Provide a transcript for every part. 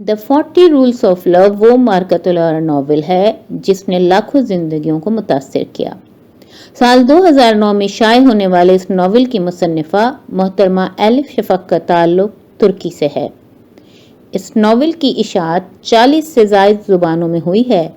The 40 rules of لو وہ مارکتولارا novel ہے جس نے لاکھوں زندگیوں کو متاثر کیا۔ سال 2009 میں شائع ہونے والے اس ناول کی مصنفہ محترمہ ایلف شفق کا تعلق ترکی سے ہے۔ اس ناول کی اشاعت 40 سے زائد زبانوں میں ہوئی ہے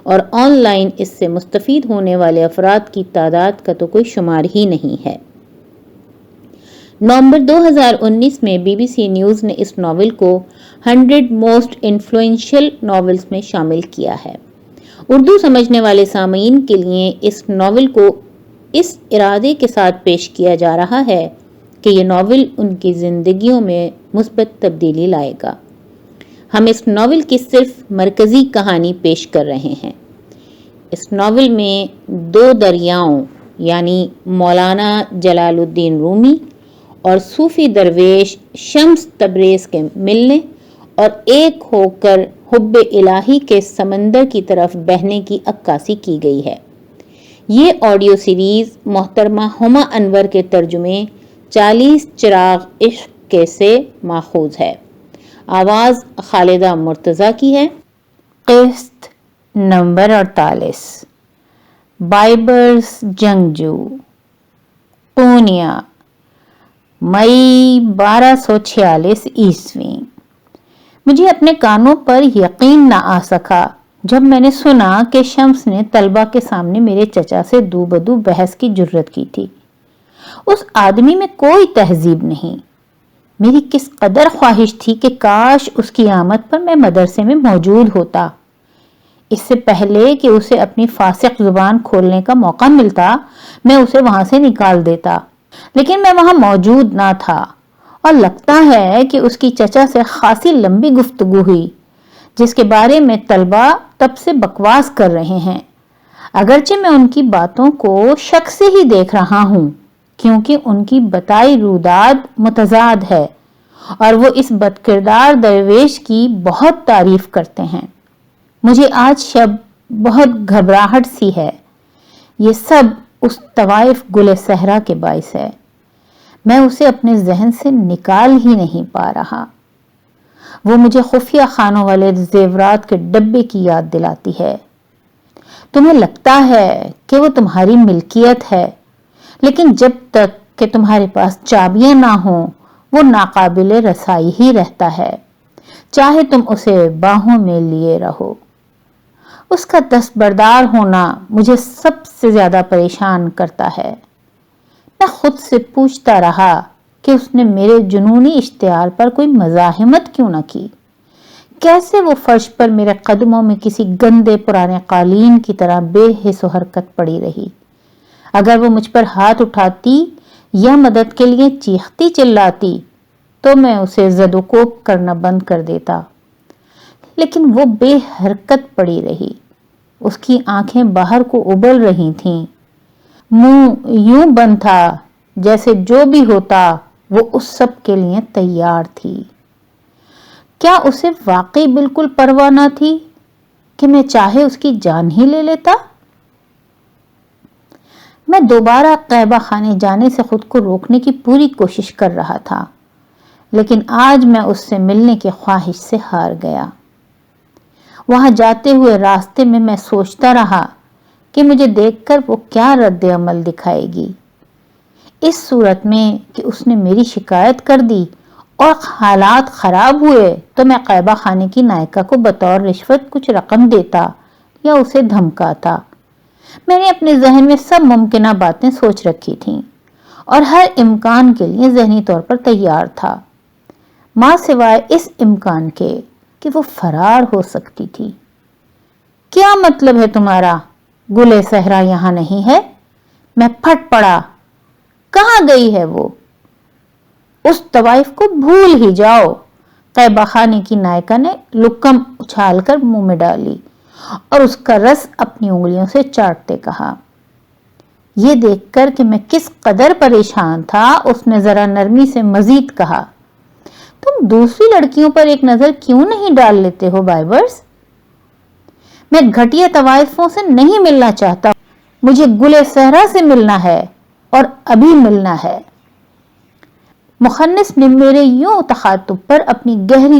اور آن لائن اس سے مستفید ہونے والے افراد کی تعداد کا تو کوئی شمار ہی نہیں ہے۔ نومبر 2019 میں بی بی سی نیوز نے اس ناول کو 100 موسٹ انفلوئنشل ناولز میں شامل کیا ہے۔ اردو سمجھنے والے سامعین کے لیے اس ناول کو اس ارادے کے ساتھ پیش کیا جا رہا ہے کہ یہ ناول ان کی زندگیوں میں مثبت تبدیلی لائے گا۔ ہم اس ناول کی صرف مرکزی کہانی پیش کر رہے ہیں۔ اس ناول میں دو دریاؤں یعنی مولانا جلال الدین رومی اور صوفی درویش شمس تبریز کے ملنے اور ایک ہو کر حب الہی کے سمندر کی طرف بہنے کی عکاسی کی گئی ہے۔ یہ آڈیو سیریز محترمہ ہما انور کے ترجمے 40 چراغ عشق کے سے ماخوذ ہے۔ آواز خالدہ مرتضی کی ہے۔ قسط نمبر 48 بائبرز جنگجو پونیا مئی 1246 عیسوی۔ مجھے اپنے کانوں پر یقین نہ آ سکا جب میں نے سنا کہ شمس نے طلبہ کے سامنے میرے چچا سے دو بدو بحث کی جرت کی تھی۔ اس آدمی میں کوئی تہذیب نہیں۔ میری کس قدر خواہش تھی کہ کاش اس کی آمد پر میں مدرسے میں موجود ہوتا۔ اس سے پہلے کہ اسے اپنی فاسق زبان کھولنے کا موقع ملتا میں اسے وہاں سے نکال دیتا، لیکن میں وہاں موجود نہ تھا اور لگتا ہے کہ اس کی چچا سے خاصی لمبی گفتگو ہوئی جس کے بارے میں طلبہ تب سے بکواس کر رہے ہیں، اگرچہ میں ان کی باتوں کو شک سے ہی دیکھ رہا ہوں کیونکہ ان کی بتائی روداد متضاد ہے اور وہ اس بدکردار درویش کی بہت تعریف کرتے ہیں۔ مجھے آج شب بہت گھبراہٹ سی ہے۔ یہ سب اس طوائف گل صحرا کے باعث ہے۔ میں اسے اپنے ذہن سے نکال ہی نہیں پا رہا۔ وہ مجھے خفیہ خانوں والے زیورات کے ڈبے کی یاد دلاتی ہے۔ تمہیں لگتا ہے کہ وہ تمہاری ملکیت ہے، لیکن جب تک کہ تمہارے پاس چابیاں نہ ہوں وہ ناقابل رسائی ہی رہتا ہے، چاہے تم اسے باہوں میں لیے رہو۔ اس کا دستبردار ہونا مجھے سب سے زیادہ پریشان کرتا ہے۔ میں خود سے پوچھتا رہا کہ اس نے میرے جنونی اشتعال پر کوئی مزاحمت کیوں نہ کی۔ کیسے وہ فرش پر میرے قدموں میں کسی گندے پرانے قالین کی طرح بے حس و حرکت پڑی رہی۔ اگر وہ مجھ پر ہاتھ اٹھاتی یا مدد کے لیے چیختی چلاتی تو میں اسے زد و کوب کرنا بند کر دیتا، لیکن وہ بے حرکت پڑی رہی۔ اس کی آنکھیں باہر کو ابل رہی تھیں، منہ یوں بند تھا جیسے جو بھی ہوتا وہ اس سب کے لیے تیار تھی۔ کیا اسے واقعی بالکل پرواہ نہ تھی کہ میں چاہے اس کی جان ہی لے لیتا؟ میں دوبارہ قیبہ خانے جانے سے خود کو روکنے کی پوری کوشش کر رہا تھا، لیکن آج میں اس سے ملنے کی خواہش سے ہار گیا۔ وہاں جاتے ہوئے راستے میں میں سوچتا رہا کہ مجھے دیکھ کر وہ کیا رد عمل دکھائے گی۔ اس صورت میں کہ اس نے میری شکایت کر دی اور حالات خراب ہوئے تو میں قیبہ خانے کی نائکہ کو بطور رشوت کچھ رقم دیتا یا اسے دھمکاتا۔ میں نے اپنے ذہن میں سب ممکنہ باتیں سوچ رکھی تھیں اور ہر امکان کے لیے ذہنی طور پر تیار تھا، ماں سوائے اس امکان کے کہ وہ فرار ہو سکتی تھی۔ کیا مطلب ہے تمہارا؟ گل صحرا یہاں نہیں ہے؟ میں پھٹ پڑا۔ کہاں گئی ہے وہ؟ اس طوائف کو بھول ہی جاؤ، قیبہ خانے کی نائکہ نے لکم اچھال کر منہ میں ڈالی اور اس کا رس اپنی انگلیوں سے چاٹتے کہا۔ یہ دیکھ کر کہ میں کس قدر پریشان تھا اس نے ذرا نرمی سے مزید کہا، تم دوسری لڑکیوں پر ایک نظر کیوں نہیں ڈال لیتے ہو بائبرز؟ میں گھٹیا طوائفوں سے نہیں ملنا چاہتا، مجھے گل صحرا سے ملنا ہے اور ابھی ملنا ہے۔ مخنث نے میرے یوں تخاطب پر اپنی گہری